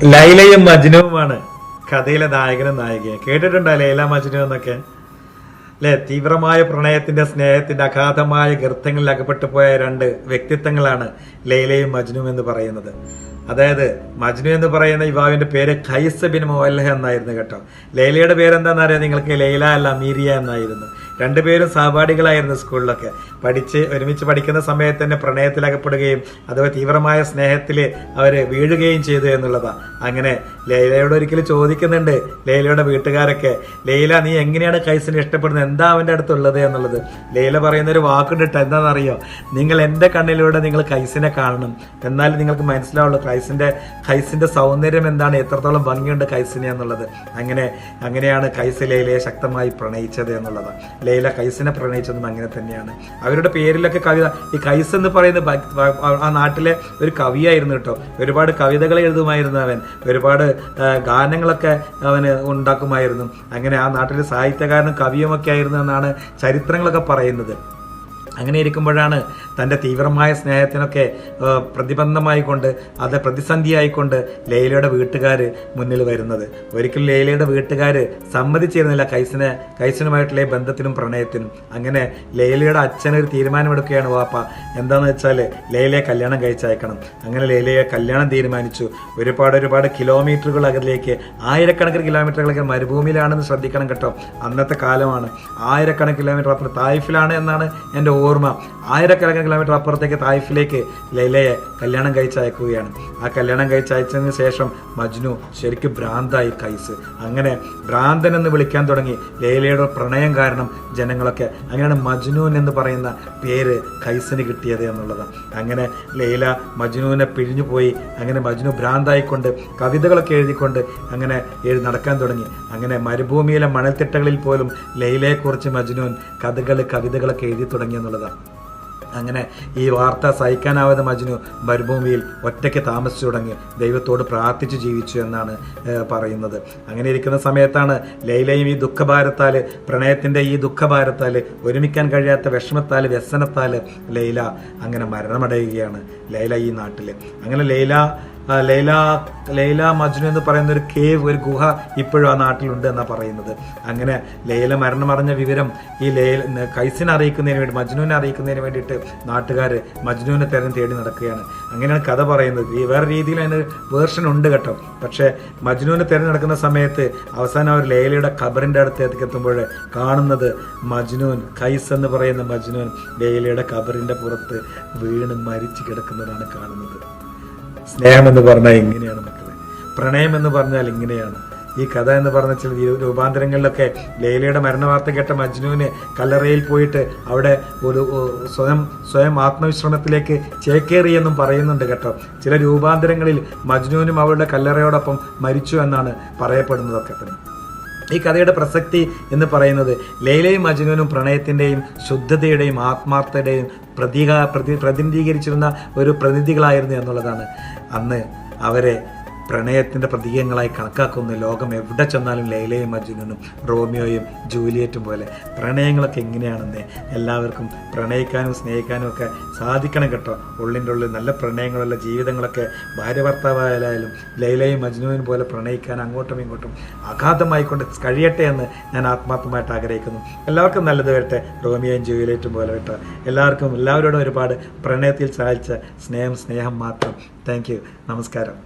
ലൈലയും മജ്നുവുമാണ് കഥയിലെ നായകനും നായികയും. കേട്ടിട്ടുണ്ടോ ലൈല മജ്നു എന്നൊക്കെ? അല്ലെ, തീവ്രമായ പ്രണയത്തിന്റെ സ്നേഹത്തിന്റെ അഗാധമായ ഗർത്തങ്ങളിൽ അകപ്പെട്ടു പോയ രണ്ട് വ്യക്തിത്വങ്ങളാണ് ലൈലയും മജ്നു എന്ന് പറയുന്നത്. അതായത് മജ്നു എന്ന് പറയുന്ന യുവാവിന്റെ പേര് ഖൈസ് ബിൻ മുവല്ലഹ എന്നായിരുന്നു കേട്ടോ. ലൈലയുടെ പേരെന്താണെന്ന് അറിയാം നിങ്ങൾക്ക്? ലൈല അല്ല, മീരിയ എന്നായിരുന്നു. രണ്ടുപേരും സഹപാഠികളായിരുന്നു. സ്കൂളിലൊക്കെ ഒരുമിച്ച് പഠിക്കുന്ന സമയത്ത് തന്നെ പ്രണയത്തിലകപ്പെടുകയും അതുപോലെ തീവ്രമായ സ്നേഹത്തിൽ അവര് വീഴുകയും ചെയ്തു എന്നുള്ളതാണ്. അങ്ങനെ ലൈലയോട് ഒരിക്കലും ചോദിക്കുന്നുണ്ട് ലൈലയുടെ വീട്ടുകാരൊക്കെ, ലൈല നീ എങ്ങനെയാണ് ഖൈസിനെ ഇഷ്ടപ്പെടുന്നത്, എന്താ അവന്റെ അടുത്തുള്ളത് എന്നുള്ളത്. ലൈല പറയുന്ന ഒരു വാക്കുണ്ടിട്ട് എന്താണെന്നറിയോ? നിങ്ങൾ എന്റെ കണ്ണിലൂടെ നിങ്ങൾ ഖൈസിനെ കാണണം, എന്നാലും നിങ്ങൾക്ക് മനസ്സിലാവുള്ളൂ ഖൈസിന്റെ സൗന്ദര്യം എന്താണ്, എത്രത്തോളം ഭംഗിയുണ്ട് ഖൈസിനെ എന്നുള്ളത്. അങ്ങനെയാണ് ഖൈസ് ലൈലയെ ശക്തമായി പ്രണയിച്ചത് എന്നുള്ളതാണ്. ലൈല ഖൈസിനെ പ്രണയിച്ചതും അങ്ങനെ തന്നെയാണ്. അവരുടെ പേരിലൊക്കെ കവിത, ഈ ഖൈസ് എന്ന് പറയുന്ന ആ നാട്ടിലെ ഒരു കവിയായിരുന്നു കേട്ടോ. ഒരുപാട് കവിതകൾ എഴുതുമായിരുന്നു അവൻ, ഒരുപാട് ഗാനങ്ങളൊക്കെ അവന് ഉണ്ടാക്കുമായിരുന്നു. അങ്ങനെ ആ നാട്ടിലെ സാഹിത്യകാരനും കവിയുമൊക്കെ ആയിരുന്നു എന്നാണ് ചരിത്രങ്ങളൊക്കെ പറയുന്നത്. അങ്ങനെ ഇരിക്കുമ്പോഴാണ് തൻ്റെ തീവ്രമായ സ്നേഹത്തിനൊക്കെ പ്രതിബന്ധമായിക്കൊണ്ട്, അത് പ്രതിസന്ധിയായിക്കൊണ്ട് ലൈലയുടെ വീട്ടുകാർ മുന്നിൽ വരുന്നത്. ഒരിക്കലും ലൈലയുടെ വീട്ടുകാർ സമ്മതിച്ചിരുന്നില്ല ഖൈസിനുമായിട്ടുള്ള ബന്ധത്തിനും പ്രണയത്തിനും. അങ്ങനെ ലൈലയുടെ അച്ഛനൊരു തീരുമാനമെടുക്കുകയാണ് വാപ്പ. എന്താണെന്ന് വെച്ചാൽ ലൈലയെ കല്യാണം കഴിച്ചയക്കണം. അങ്ങനെ ലൈലയെ കല്യാണം തീരുമാനിച്ചു. ഒരുപാട് കിലോമീറ്ററുകൾ അകലേക്ക്, ആയിരക്കണക്കിന് കിലോമീറ്ററുകളൊക്കെ മരുഭൂമിയിലാണെന്ന് ശ്രദ്ധിക്കണം കേട്ടോ. അന്നത്തെ കാലമാണ്. ആയിരക്കണക്കിന് കിലോമീറ്റർ അപ്പുറം തായിഫിലാണ് എന്നാണ് എൻ്റെ ഓർമ്മ. ആയിരക്കണക്കിന് കിലോമീറ്റർ അപ്പുറത്തേക്ക് തായിഫിലേക്ക് ലൈലയെ കല്യാണം കഴിച്ചയക്കുകയാണ്. ആ കല്യാണം കഴിച്ചയച്ചതിന് ശേഷം മജ്നു ശരിക്കും ഭ്രാന്തായി ഖൈസ്. അങ്ങനെ ഭ്രാന്തൻ എന്ന് വിളിക്കാൻ തുടങ്ങി ലൈലയുടെ പ്രണയം കാരണം ജനങ്ങളൊക്കെ. അങ്ങനെയാണ് മജ്നൂൻ എന്ന് പറയുന്ന പേര് ഖൈസിന് കിട്ടിയത് എന്നുള്ളതാണ്. അങ്ങനെ ലൈല മജ്നുവിനെ പിഴിഞ്ഞു പോയി. അങ്ങനെ മജ്നു ഭ്രാന്തായിക്കൊണ്ട് കവിതകളൊക്കെ എഴുതിക്കൊണ്ട് അങ്ങനെ നടക്കാൻ തുടങ്ങി. അങ്ങനെ മരുഭൂമിയിലെ മണൽത്തിട്ടകളിൽ പോലും ലൈലയെക്കുറിച്ച് മജ്നൂൻ കവിതകളൊക്കെ എഴുതി തുടങ്ങി എന്നുള്ളതാണ്. അങ്ങനെ ഈ വാർത്ത സഹിക്കാനാവാതെ മജ്നു മരുഭൂമിയിൽ ഒറ്റയ്ക്ക് താമസിച്ചു തുടങ്ങി. ദൈവത്തോട് പ്രാർത്ഥിച്ചു ജീവിച്ചു എന്നാണ് പറയുന്നത്. അങ്ങനെ ഇരിക്കുന്ന സമയത്താണ് ലൈലയും ഈ ദുഃഖഭാരത്താൽ, പ്രണയത്തിൻ്റെ ഈ ദുഃഖഭാരത്താൽ, ഒരുമിക്കാൻ കഴിയാത്ത വിഷമത്താൽ, വ്യസനത്താൽ ലൈല അങ്ങനെ മരണമടയുകയാണ്. ലൈല ഈ നാട്ടിൽ. അങ്ങനെ ലൈല മജ്നു എന്ന് പറയുന്ന ഒരു കേവ്, ഒരു ഗുഹ ഇപ്പോഴും ആ നാട്ടിലുണ്ട് എന്നാണ് പറയുന്നത്. അങ്ങനെ ലൈല മരണമറിഞ്ഞ വിവരം ഈ ഖൈസിനെ അറിയിക്കുന്നതിന് വേണ്ടി, മജ്നുവിനെ അറിയിക്കുന്നതിന് വേണ്ടിയിട്ട് നാട്ടുകാർ മജ്നുവിനെ തേടി നടക്കുകയാണ്. അങ്ങനെയാണ് കഥ പറയുന്നത്. ഈ വേറെ രീതിയിൽ അതിന് വേർഷൻ ഉണ്ട് കേട്ടോ. പക്ഷേ മജ്നുവിനെ നടക്കുന്ന സമയത്ത് അവസാനം അവർ ലൈലയുടെ ഖബറിൻ്റെ അടുത്തേക്ക് എത്തുമ്പോൾ കാണുന്നത് ഖൈസ് എന്ന് പറയുന്ന മജ്നുൻ ലൈലയുടെ ഖബറിൻ്റെ പുറത്ത് വീണ് മരിച്ചു കിടക്കുന്നതാണ് കാണുന്നത്. സ്നേഹം എന്ന് പറഞ്ഞാൽ ഇങ്ങനെയാണ് മക്കളെ, പ്രണയം എന്ന് പറഞ്ഞാൽ ഇങ്ങനെയാണ്. ഈ കഥ എന്ന് പറഞ്ഞ ചില രൂപാന്തരങ്ങളിലൊക്കെ ലൈലയുടെ മരണവാർത്ത കേട്ട മജ്നുവിന് കല്ലറയിൽ പോയിട്ട് അവിടെ ഒരു സ്വയം ആത്മവിശ്രമത്തിലേക്ക് ചേക്കേറിയെന്നും പറയുന്നുണ്ട് കേട്ടോ. ചില രൂപാന്തരങ്ങളിൽ മജ്നുവിനും അവളുടെ കല്ലറയോടൊപ്പം മരിച്ചു എന്നാണ് പറയപ്പെടുന്നതൊക്കെ തന്നെ. ഈ കഥയുടെ പ്രസക്തി എന്ന് പറയുന്നത് ലൈലയും മജ്നുവിനും പ്രണയത്തിൻ്റെയും ശുദ്ധതയുടെയും ആത്മാർത്ഥതയുടെയും പ്രതിനിധീകരിച്ചിരുന്ന ഒരു പ്രതിനിധികളായിരുന്നു എന്നുള്ളതാണ്. അന്ന് അവരെ പ്രണയത്തിൻ്റെ പ്രതീകങ്ങളായി കണക്കാക്കുന്ന ലോകം എവിടെ ചെന്നാലും ലൈലയും മജ്നുനും റോമിയോയും ജൂലിയറ്റും പോലെ പ്രണയങ്ങളൊക്കെ എങ്ങനെയാണെന്ന് എല്ലാവർക്കും പ്രണയിക്കാനും സ്നേഹിക്കാനും ഒക്കെ സാധിക്കണം കേട്ടോ. ഉള്ളിൻ്റെ ഉള്ളിൽ നല്ല പ്രണയങ്ങളുള്ള ജീവിതങ്ങളൊക്കെ ഭാര്യ ഭർത്താവായാലും ലൈലയും മജ്നുവിനും പോലെ പ്രണയിക്കാൻ അങ്ങോട്ടും ഇങ്ങോട്ടും അഗാധമായിക്കൊണ്ട് കഴിയട്ടെ എന്ന് ഞാൻ ആത്മാർത്ഥമായിട്ട് ആഗ്രഹിക്കുന്നു. എല്ലാവർക്കും നല്ലത് വരട്ടെ, റോമിയോയും ജൂലിയറ്റും പോലെ കേട്ടോ. എല്ലാവരോടും ഒരുപാട് പ്രണയത്തിൽ സാധിച്ച സ്നേഹം മാത്രം. Thank you. നമസ്കാരം.